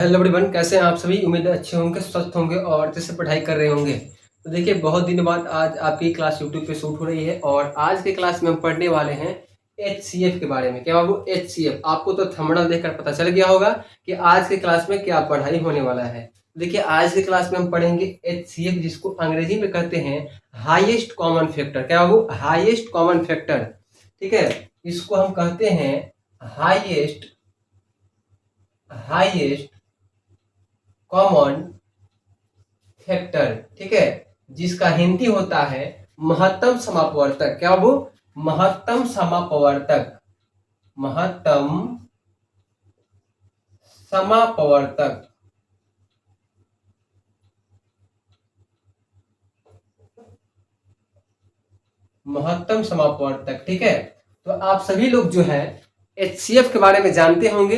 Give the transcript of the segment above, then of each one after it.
Hello everyone, कैसे हैं आप सभी। उम्मीद है अच्छे होंगे, स्वस्थ होंगे और अच्छे से पढ़ाई कर रहे होंगे। तो देखिए, बहुत दिन बाद आज आपकी क्लास यूट्यूब पे शूट हो रही है और आज के क्लास में हम पढ़ने वाले हैं एचसीएफ के बारे में। क्या बाबू, एचसीएफ आपको तो थंबनेल देखकर पता चल गया होगा कि आज के क्लास में क्या पढ़ाई होने वाला है। देखिए, आज के क्लास में हम पढ़ेंगे एचसीएफ, जिसको अंग्रेजी में कहते हैं हाईएस्ट कॉमन फैक्टर। क्या बाबू, हाईएस्ट कॉमन फैक्टर। ठीक है, इसको हम कहते हैं हाईएस्ट हाईएस्ट कॉमन फैक्टर। ठीक है, जिसका हिंदी होता है महत्तम समापवर्तक। क्या बाबू, महत्तम समापवर्तक। महत्तम समापवर्तक। महत्तम समापवर्तक। ठीक है, तो आप सभी लोग जो है एचसीएफ के बारे में जानते होंगे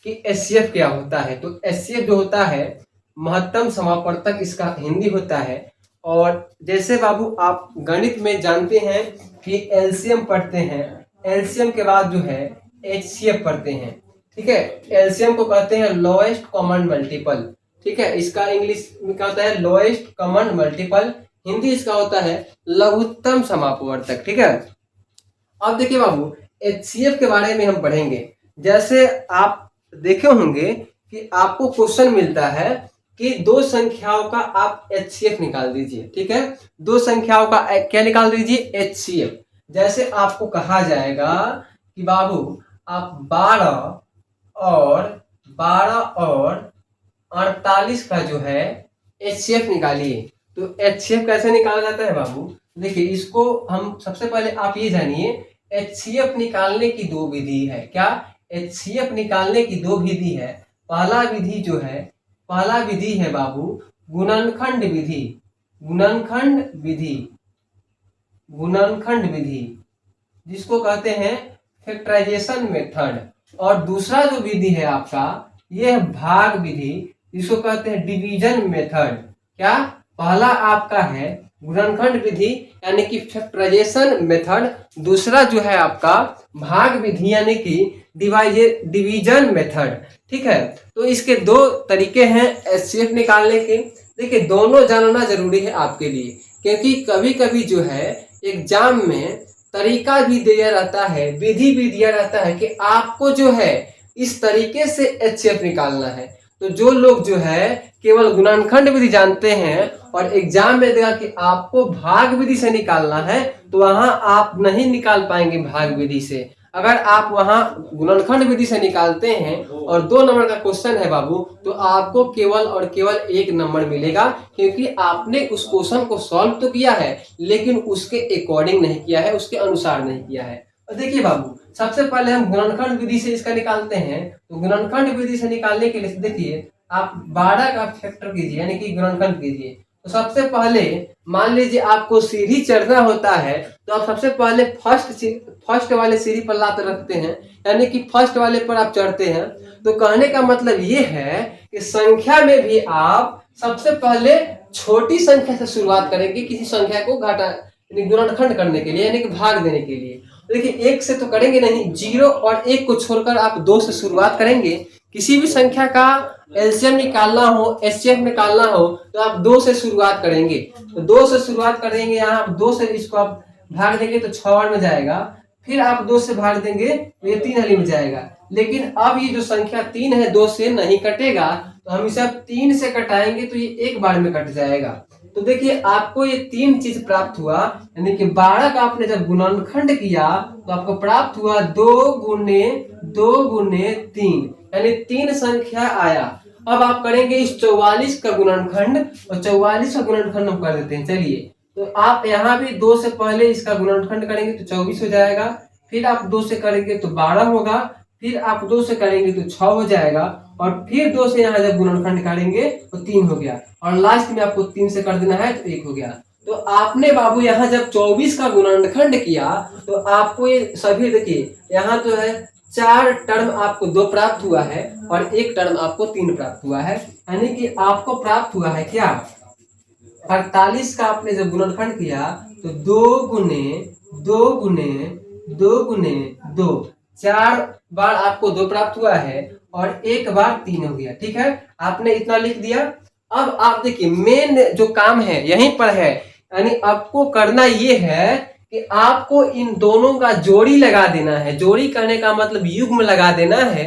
कि एचसीएफ क्या होता है। तो एचसीएफ जो होता है महत्तम समापवर्तक, इसका हिंदी होता है। और जैसे बाबू आप गणित में जानते हैं कि एलसीएम पढ़ते हैं, एलसीएम के बाद जो है एचसीएफ पढ़ते हैं। ठीक है, एलसीएम को कहते हैं लोएस्ट कॉमन मल्टीपल। ठीक है, इसका इंग्लिश में क्या होता है, लोएस्ट कॉमन मल्टीपल। हिंदी इसका होता है लघुत्तम समापवर्तक। ठीक है, अब देखिए बाबू, एचसीएफ के बारे में हम पढ़ेंगे। जैसे आप देखे होंगे कि आपको क्वेश्चन मिलता है कि दो संख्याओं का आप एचसीएफ निकाल दीजिए। ठीक है, दो संख्याओं का क्या निकाल दीजिए, एचसीएफ। जैसे आपको कहा जाएगा कि बाबू आप 12 और 48 का जो है एचसीएफ निकालिए। तो एचसीएफ कैसे निकाला जाता है बाबू, देखिए इसको हम सबसे पहले आप ये जानिए, एचसीएफ निकालने की दो विधि है। क्या, एचसीएफ निकालने की दो विधि है। पहला विधि है बाबू गुणनखंड विधि। गुणनखंड विधि जिसको कहते हैं फैक्टराइजेशन मेथड। और दूसरा जो विधि है आपका, ये है भाग विधि, जिसको कहते हैं डिवीजन मेथड। क्या, पहला आपका है गुणनखंड विधि यानी कि फैक्टराइजेशन मेथड, दूसरा जो है आपका भाग विधि यानी कि डिवीजन मेथड। ठीक है, तो इसके दो तरीके हैं एचसीएफ निकालने के। देखिए, दोनों जानना जरूरी है आपके लिए, क्योंकि कभी कभी जो है एग्जाम में तरीका भी दिया रहता है, विधि भी दिया रहता है कि आपको जो है इस तरीके से एचसीएफ निकालना है। तो जो लोग जो है केवल गुणनखंड विधि जानते हैं और एग्जाम में देगा कि आपको भाग विधि से निकालना है, तो वहां आप नहीं निकाल पाएंगे भाग विधि से। अगर आप वहां गुणनखंड विधि से निकालते हैं और 2 नंबर का क्वेश्चन है बाबू, तो आपको केवल और केवल 1 नंबर मिलेगा, क्योंकि आपने उस क्वेश्चन को सॉल्व तो किया है लेकिन उसके अकॉर्डिंग नहीं किया है, उसके अनुसार नहीं किया है। और देखिए बाबू, सबसे पहले हम गुणनखंड विधि से इसका निकालते हैं। तो गुणनखंड विधि से निकालने के लिए देखिए, आप 12 का फैक्टर कीजिए यानी कि गुणनखंड कीजिए। तो सबसे पहले मान लीजिए आपको सीढ़ी चढ़ना होता है, तो आप सबसे पहले फर्स्ट वाले सीढ़ी पर लात रखते हैं, यानी कि फर्स्ट वाले पर आप चढ़ते हैं। तो कहने का मतलब ये है कि संख्या में भी आप सबसे पहले छोटी संख्या से शुरुआत करेंगे, किसी संख्या को घटा यानी गुणनखंड करने के लिए यानी कि भाग देने के लिए। देखिए, 1 से तो करेंगे नहीं, 0 और 1 को छोड़कर आप 2 से शुरुआत करेंगे। किसी भी संख्या का एलसीएम निकालना हो, एचसीएफ निकालना हो, तो आप 2 से शुरुआत करेंगे। तो 2 से शुरुआत करेंगे, यहाँ आप 2 से इसको आप भाग देंगे तो 6 में जाएगा। फिर आप 2 से भाग देंगे तो ये 3 हली में जाएगा। लेकिन अब ये जो संख्या 3 है 2 से नहीं कटेगा, तो हम इसे अब 3 से कटाएंगे तो ये एक बार में कट जाएगा। तो देखिए, आपको ये 3 चीज प्राप्त हुआ, यानी कि 12 का आपने जब गुणनखंड किया तो आपको प्राप्त हुआ 2 गुने 3, यानी 3 संख्या आया। अब आप करेंगे इस 44 का गुणनखंड, और 44 का गुणनखंड हम कर देते हैं। चलिए, तो आप यहाँ भी 2 से पहले इसका गुणनखंड करेंगे तो 24 हो जाएगा। फिर आप 2 से करेंगे तो 12 होगा। फिर आप 2 से करेंगे तो 6 हो जाएगा। और फिर 2 से यहाँ जब गुणनखंड करेंगे तो 3 हो गया। और लास्ट में आपको 3 से कर देना है तो 1 हो गया। तो आपने बाबू यहाँ जब 24 का गुणनखंड किया तो आपको ये सभी देखिए, यहाँ तो है 4 टर्म आपको 2 प्राप्त हुआ है और 1 टर्म आपको 3 प्राप्त हुआ है, यानी कि आपको प्राप्त हुआ है क्या, 48 का आपने जब गुणनखंड किया तो 2 गुने 2 4 बार आपको 2 प्राप्त हुआ है। और एक बार 3 हो गया। ठीक है, आपने इतना लिख दिया। अब आप देखिए मेन जो काम है यहीं पर है, यानी आपको करना ये है कि आपको इन दोनों का जोड़ी लगा देना है। जोड़ी करने का मतलब युग्म लगा देना है।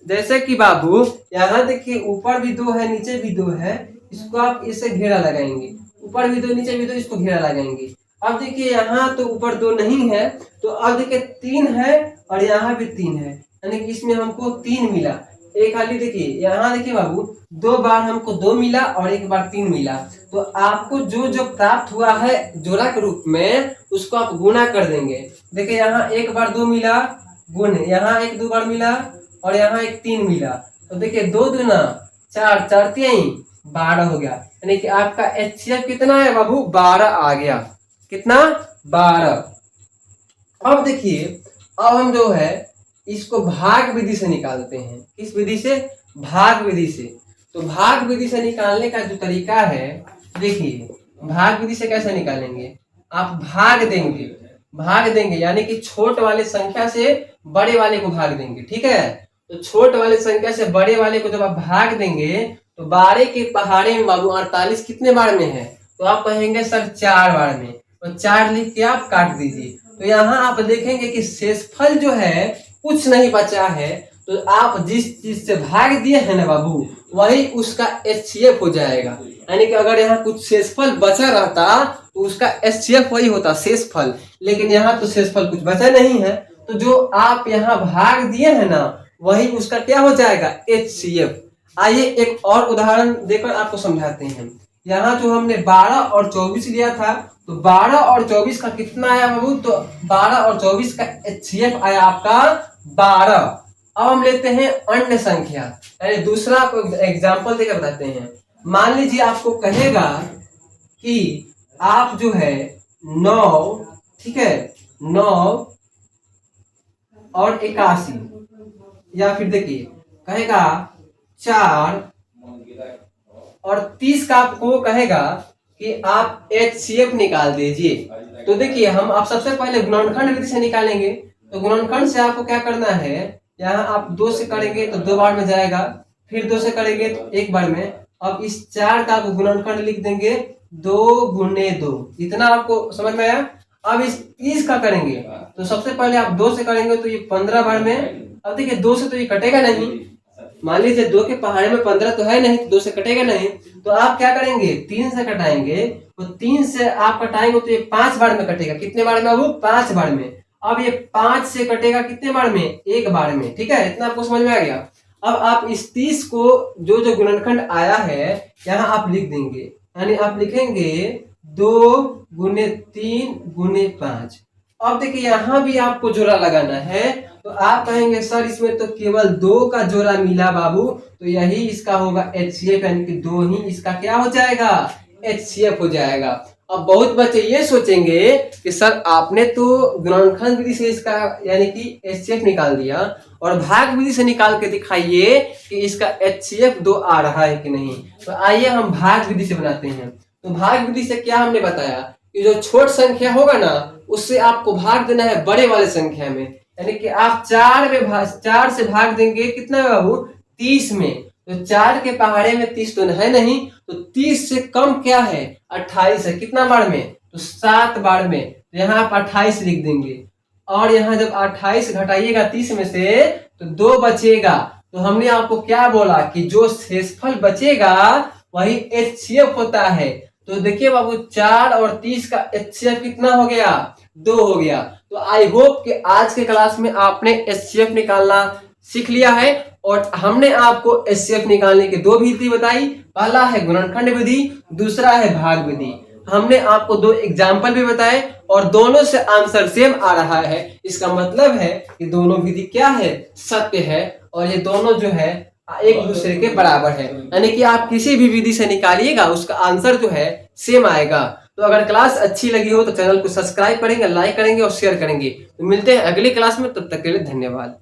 जैसे कि बाबू यहाँ देखिए ऊपर भी 2 है, नीचे भी 2 है, इसको आप इससे घेरा लगाएंगे। ऊपर भी 2 नीचे भी 2, इसको घेरा लगाएंगे। अब देखिए यहाँ तो ऊपर 2 नहीं है, तो अब देखिए 3 है और यहाँ भी 3 है, यानी कि इसमें हमको 3 मिला। एक खाली देखिए यहाँ देखिए बाबू 2 बार हमको 2 मिला और एक बार 3 मिला। तो आपको जो जो प्राप्त हुआ है जोड़ा के रूप में उसको आप गुना कर देंगे। देखिए यहाँ एक बार 2 मिला गुण, यहाँ एक 2 बार मिला और यहाँ एक 3 मिला। तो देखिए 2 दूना 4, 4 3 12 हो गया, यानी कि आपका HCF कितना है बाबू 12 आ गया। कितना 12। अब देखिए अब हम जो है इसको भाग विधि से निकालते हैं। किस विधि से? भाग विधि से। तो भाग विधि से निकालने का जो तरीका है, देखिए भाग विधि से कैसे निकालेंगे, आप भाग देंगे यानी कि छोट वाले संख्या से बड़े वाले को भाग देंगे। ठीक है, तो छोट वाले संख्या से बड़े वाले को जब आप भाग देंगे तो 12 के पहाड़े में बाबू 48 कितने बार में है, तो आप कहेंगे सर 4 बार में, तो 4 लिख के आप काट दीजिए। तो यहाँ आप देखेंगे कि शेषफल जो है कुछ नहीं बचा है, तो आप जिस चीज से भाग दिए हैं ना बाबू वही उसका HCF हो जाएगा। यानी कि अगर यहाँ कुछ शेषफल बचा रहता तो उसका HCF वही होता शेषफल, लेकिन यहाँ तो शेषफल कुछ बचा नहीं है, तो जो आप यहाँ भाग दिए हैं ना वही उसका क्या हो जाएगा HCF। आइए एक और उदाहरण देकर आपको समझाते हैं। यहाँ जो हमने 12 और 24 लिया था, तो 12 और 24 का कितना आया बाबू, तो 12 और 24 का HCF आया आपका 12। अब हम लेते हैं अन्य संख्या, यानी दूसरा आपको एग्जाम्पल देकर बताते हैं। मान लीजिए आपको कहेगा कि आप जो है 9, ठीक है 9 और 81, या फिर देखिए कहेगा 4 और 30 का आपको कहेगा कि आप HCF निकाल दीजिए। तो देखिए हम आप सबसे पहले गुणनखंड विधि से निकालेंगे। तो गुणनखंड से आपको क्या करना है, यहाँ आप 2 से करेंगे तो 2 बार में जाएगा, फिर 2 से करेंगे तो 1 बार में। अब इस 4 का आपको गुणनखंड लिख देंगे 2 गुणे 2, इतना आपको समझ में आया। अब इस 30 का करेंगे तो सबसे पहले आप 2 से करेंगे तो ये 15 बार में। अब देखिए 2 से तो ये कटेगा नहीं, मान लीजिए 2 के पहाड़े में 15 तो है नहीं, तो 2 से कटेगा नहीं, तो आप क्या करेंगे 3 से कटाएंगे। तो 3 से आप कटाएंगे तो ये 5 बार में कटेगा। कितने बार में बाबू 5 बार में। अब ये 5 से कटेगा कितने बार में, 1 बार में। ठीक है, इतना आपको समझ में आ गया। अब आप इस 30 को जो जो गुणनखंड आया है यहाँ आप लिख देंगे, यानी आप लिखेंगे 2 गुने 3 गुने 5। अब देखिए यहाँ भी आपको जोड़ा लगाना है, तो आप कहेंगे सर इसमें तो केवल 2 का जोड़ा मिला बाबू, तो यही इसका होगा HCF, यानी कि 2 ही इसका क्या हो जाएगा HCF हो जाएगा। अब बहुत बच्चे ये सोचेंगे कि सर आपने तो गुणनखंड विधि से इसका यानी कि HCF निकाल दिया और भाग विधि से निकाल के दिखाइए कि इसका HCF 2 आ रहा है कि नहीं। तो आइए हम भाग विधि से बनाते हैं। तो भाग विधि से क्या हमने बताया कि जो छोट संख्या होगा ना उससे आपको भाग देना है बड़े वाले संख्या में, यानी कि आप 4 से भाग देंगे कितना है बाबू 30 में। तो 4 के पहाड़े में 30 तो है नहीं, तो 30 से कम क्या है 28 है। कितना बार में, तो 7 बार में। तो यहाँ आप 28 लिख देंगे और यहाँ जब 28 घटाइएगा 30 में से तो 2 बचेगा। तो हमने आपको क्या बोला कि जो शेषफल बचेगा वही HCF होता है। तो देखिए बाबू 4 और 30 का HCF कितना हो गया 2 हो गया। तो आई होप कि आज के क्लास में आपने HCF निकालना सीख लिया है और हमने आपको HCF निकालने की 2 विधि बताई। पहला है गुणनखंड विधि, दूसरा है भाग विधि। हमने आपको 2 एग्जाम्पल भी बताए और दोनों से आंसर सेम आ रहा है। इसका मतलब है कि दोनों विधि क्या है सत्य है और ये दोनों जो है एक दूसरे के बराबर है, यानी कि आप किसी भी विधि से निकालिएगा उसका आंसर जो है सेम आएगा। तो अगर क्लास अच्छी लगी हो तो चैनल को सब्सक्राइब करेंगे, लाइक करेंगे और शेयर करेंगे। तो मिलते हैं अगली क्लास में, तब तक के लिए धन्यवाद।